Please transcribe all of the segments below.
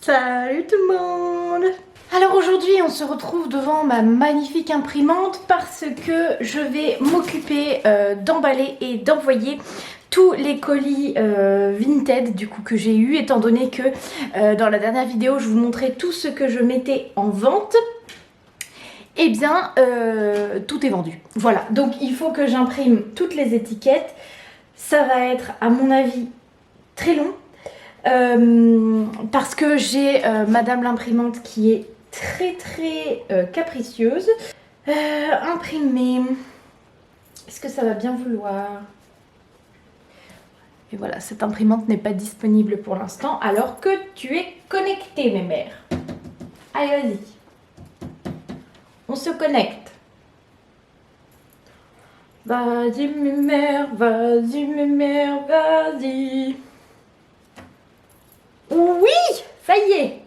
Salut tout le monde! Alors aujourd'hui on se retrouve devant ma magnifique imprimante parce que je vais m'occuper d'emballer et d'envoyer tous les colis Vinted du coup que j'ai eu, étant donné que dans la dernière vidéo je vous montrais tout ce que je mettais en vente. Eh bien tout est vendu. Voilà, donc il faut que j'imprime toutes les étiquettes. Ça va être à mon avis très long. Parce que j'ai madame l'imprimante qui est très capricieuse. Imprimer, est-ce que ça va bien vouloir? Et voilà, cette imprimante n'est pas disponible pour l'instant alors que tu es connectée mes mères. Allez vas-y, on se connecte. Vas-y mes mères, vas-y mes mères, vas-y. Oui, ça y est.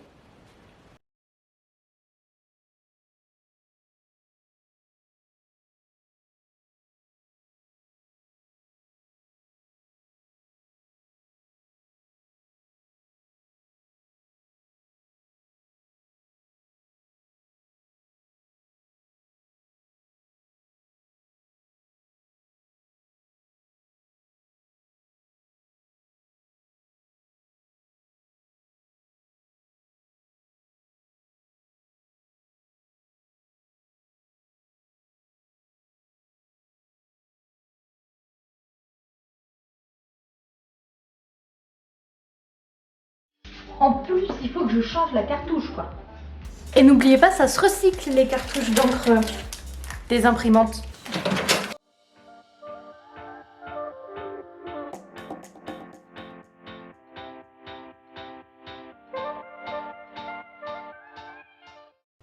En plus, il faut que je change la cartouche, quoi. Et n'oubliez pas, ça se recycle les cartouches d'encre des imprimantes.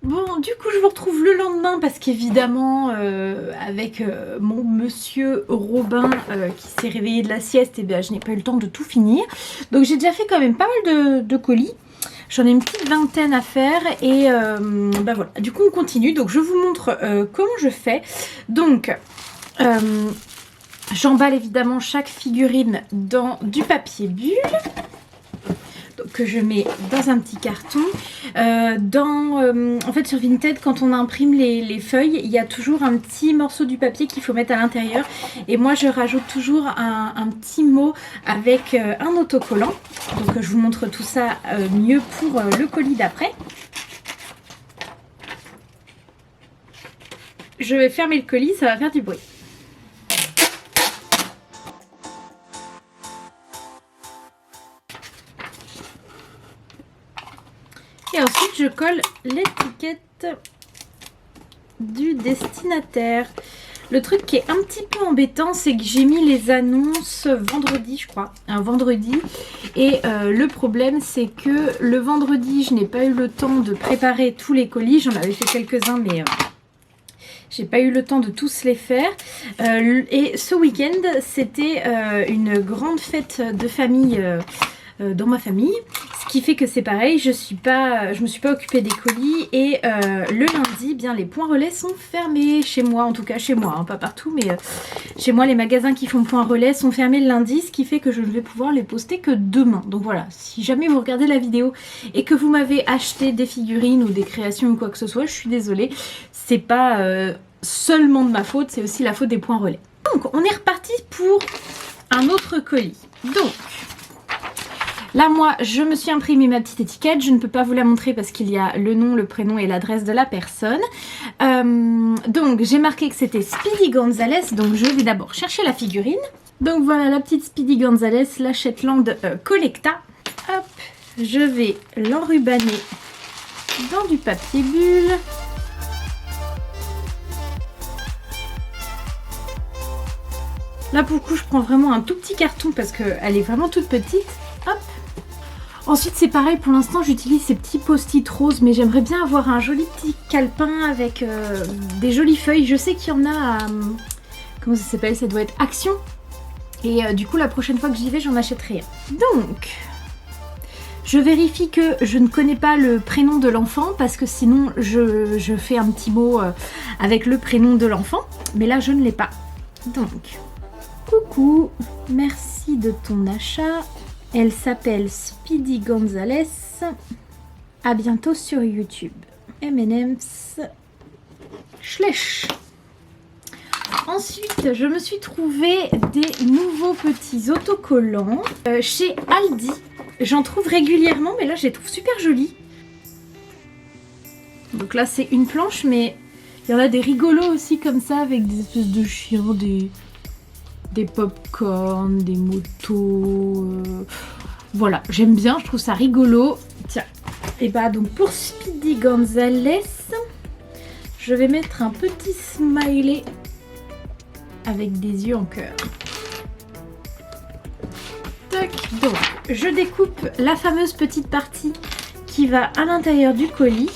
Bon, du coup, je vous retrouve le lendemain parce qu'évidemment, avec mon monsieur Robin qui s'est réveillé de la sieste, et bien, je n'ai pas eu le temps de tout finir. Donc, j'ai déjà fait quand même pas mal de colis. J'en ai une petite vingtaine à faire et bah voilà. Du coup, on continue. Donc, je vous montre comment je fais. Donc, j'emballe évidemment chaque figurine dans du papier bulle. Que je mets dans un petit carton. En fait sur Vinted, quand on imprime les feuilles, il y a toujours un petit morceau du papier qu'il faut mettre à l'intérieur. Et moi je rajoute toujours un petit mot avec un autocollant. Donc je vous montre tout ça mieux pour le colis d'après. Je vais fermer le colis, ça va faire du bruit. Et ensuite, je colle l'étiquette du destinataire. Le truc qui est un petit peu embêtant, c'est que j'ai mis les annonces vendredi, je crois. Un vendredi. Et le problème, c'est que le vendredi, je n'ai pas eu le temps de préparer tous les colis. J'en avais fait quelques-uns, mais j'ai pas eu le temps de tous les faire. Et ce week-end, c'était une grande fête de famille dans ma famille. Ce qui fait que c'est pareil, je me suis pas occupée des colis et le lundi, bien les points relais sont fermés chez moi, en tout cas chez moi, hein, pas partout, mais chez moi les magasins qui font points relais sont fermés le lundi, ce qui fait que je ne vais pouvoir les poster que demain. Donc voilà, si jamais vous regardez la vidéo et que vous m'avez acheté des figurines ou des créations ou quoi que ce soit, je suis désolée, c'est pas seulement de ma faute, c'est aussi la faute des points relais. Donc on est reparti pour un autre colis. Donc là, moi, je me suis imprimé ma petite étiquette. Je ne peux pas vous la montrer parce qu'il y a le nom, le prénom et l'adresse de la personne. Donc, j'ai marqué que c'était Speedy Gonzales. Donc, je vais d'abord chercher la figurine. Donc, voilà la petite Speedy Gonzales, la Shetland Collecta. Hop, je vais l'enrubanner dans du papier bulle. Là, pour le coup, je prends vraiment un tout petit carton parce qu'elle est vraiment toute petite. Hop. Ensuite c'est pareil, pour l'instant j'utilise ces petits post-it roses, mais j'aimerais bien avoir un joli petit calepin avec des jolies feuilles. Je sais qu'il y en a à, comment ça s'appelle, ça doit être Action. Et du coup la prochaine fois que j'y vais j'en achèterai un. Donc je vérifie que je ne connais pas le prénom de l'enfant parce que sinon je fais un petit mot avec le prénom de l'enfant. Mais là je ne l'ai pas. Donc, coucou, merci de ton achat. Elle s'appelle Speedy Gonzales. À bientôt sur YouTube. M&M's Schleich. Ensuite, je me suis trouvé des nouveaux petits autocollants chez Aldi. J'en trouve régulièrement, mais là, je les trouve super jolis. Donc là, c'est une planche, mais il y en a des rigolos aussi comme ça, avec des espèces de chiens, des pop-corn, des motos. Voilà, j'aime bien, je trouve ça rigolo. Tiens, et bah donc pour Speedy Gonzales, je vais mettre un petit smiley avec des yeux en cœur. Tac, donc je découpe la fameuse petite partie qui va à l'intérieur du colis.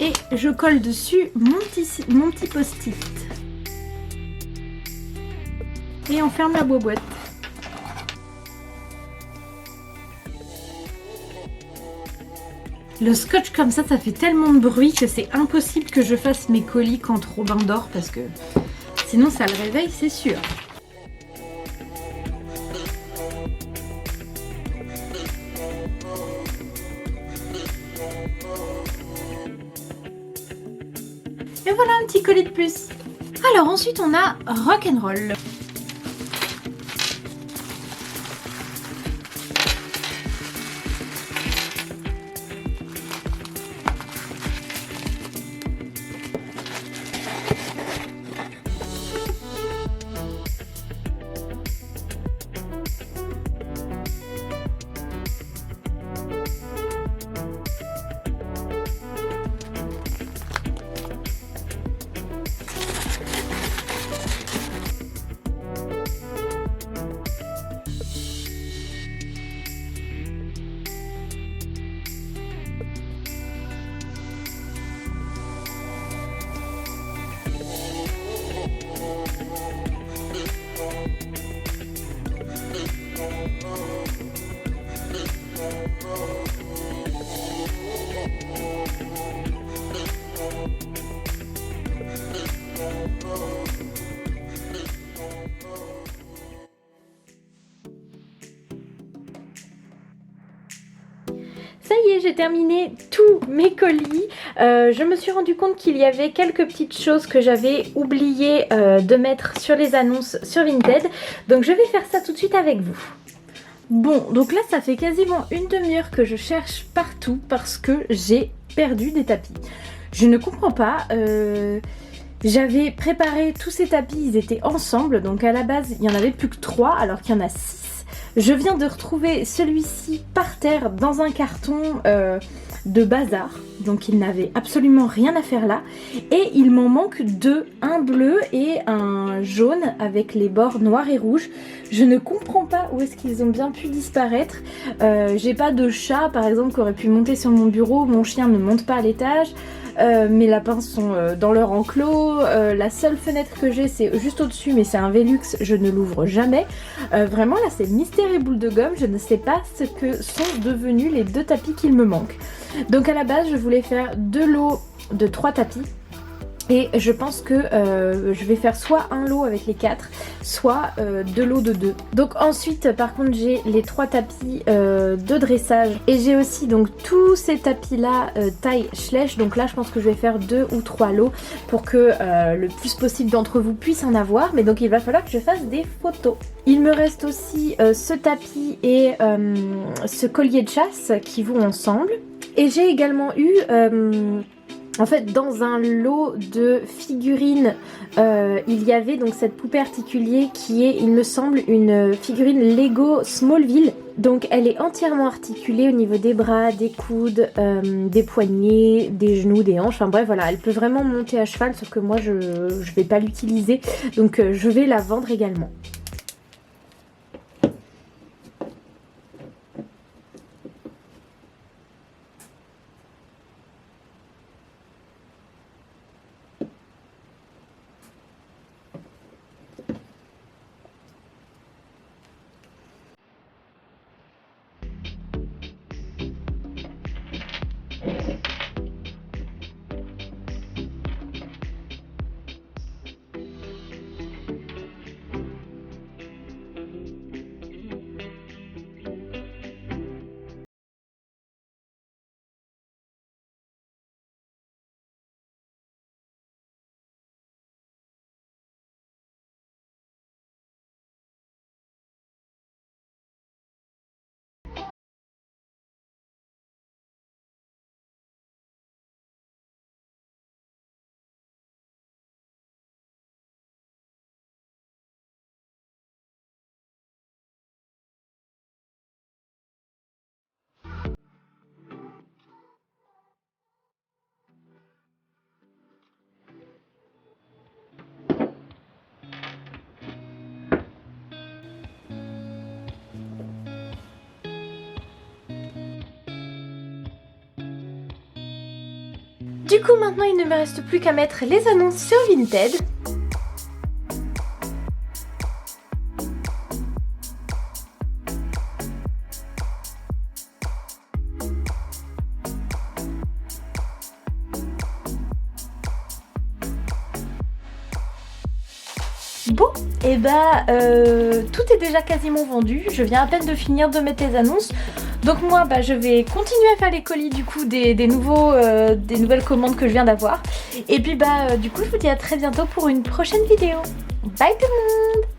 Et je colle dessus mon petit post-it. Et on ferme la boîte. Le scotch comme ça fait tellement de bruit que c'est impossible que je fasse mes colis quand Robin dort parce que sinon ça le réveille, c'est sûr. Et voilà un petit colis de plus. Alors ensuite on a Rock'n'Roll. Ça y est, j'ai terminé tous mes colis. Je me suis rendu compte qu'il y avait quelques petites choses que j'avais oublié de mettre sur les annonces sur Vinted. Donc je vais faire ça tout de suite avec vous. Bon, donc là ça fait quasiment une demi-heure que je cherche partout parce que j'ai perdu des tapis. Je ne comprends pas. J'avais préparé tous ces tapis, ils étaient ensemble. Donc à la base, il n'y en avait plus que 3 alors qu'il y en a 6. Je viens de retrouver celui-ci par terre dans un carton de bazar. Donc il n'avait absolument rien à faire là. Et il m'en manque 2, un bleu et un jaune avec les bords noirs et rouges. Je ne comprends pas où est-ce qu'ils ont bien pu disparaître. J'ai pas de chat par exemple qui aurait pu monter sur mon bureau. Mon chien ne monte pas à l'étage. Mes lapins sont dans leur enclos. La seule fenêtre que j'ai c'est juste au-dessus, mais c'est un Velux, je ne l'ouvre jamais. Vraiment là c'est mystère et boule de gomme, je ne sais pas ce que sont devenus les 2 tapis qu'il me manque. Donc à la base je voulais faire 2 lots de 3 tapis. Et je pense que je vais faire soit un lot avec les 4, soit 2 lots de 2. Donc ensuite par contre j'ai les 3 tapis de dressage. Et j'ai aussi donc tous ces tapis là taille Schleich. Donc là je pense que je vais faire 2 ou 3 lots pour que le plus possible d'entre vous puissent en avoir. Mais donc il va falloir que je fasse des photos. Il me reste aussi ce tapis et ce collier de chasse qui vont ensemble. Et j'ai également eu... en fait, dans un lot de figurines, il y avait donc cette poupée articulée qui est, il me semble, une figurine Lego Smallville. Donc elle est entièrement articulée au niveau des bras, des coudes, des poignets, des genoux, des hanches. Enfin bref, voilà, elle peut vraiment monter à cheval, sauf que moi je vais pas l'utiliser. Donc je vais la vendre également. Du coup maintenant il ne me reste plus qu'à mettre les annonces sur Vinted. Bon, et bah tout est déjà quasiment vendu, je viens à peine de finir de mettre les annonces. Donc moi je vais continuer à faire les colis du coup des nouvelles commandes que je viens d'avoir. Et puis du coup je vous dis à très bientôt pour une prochaine vidéo. Bye tout le monde!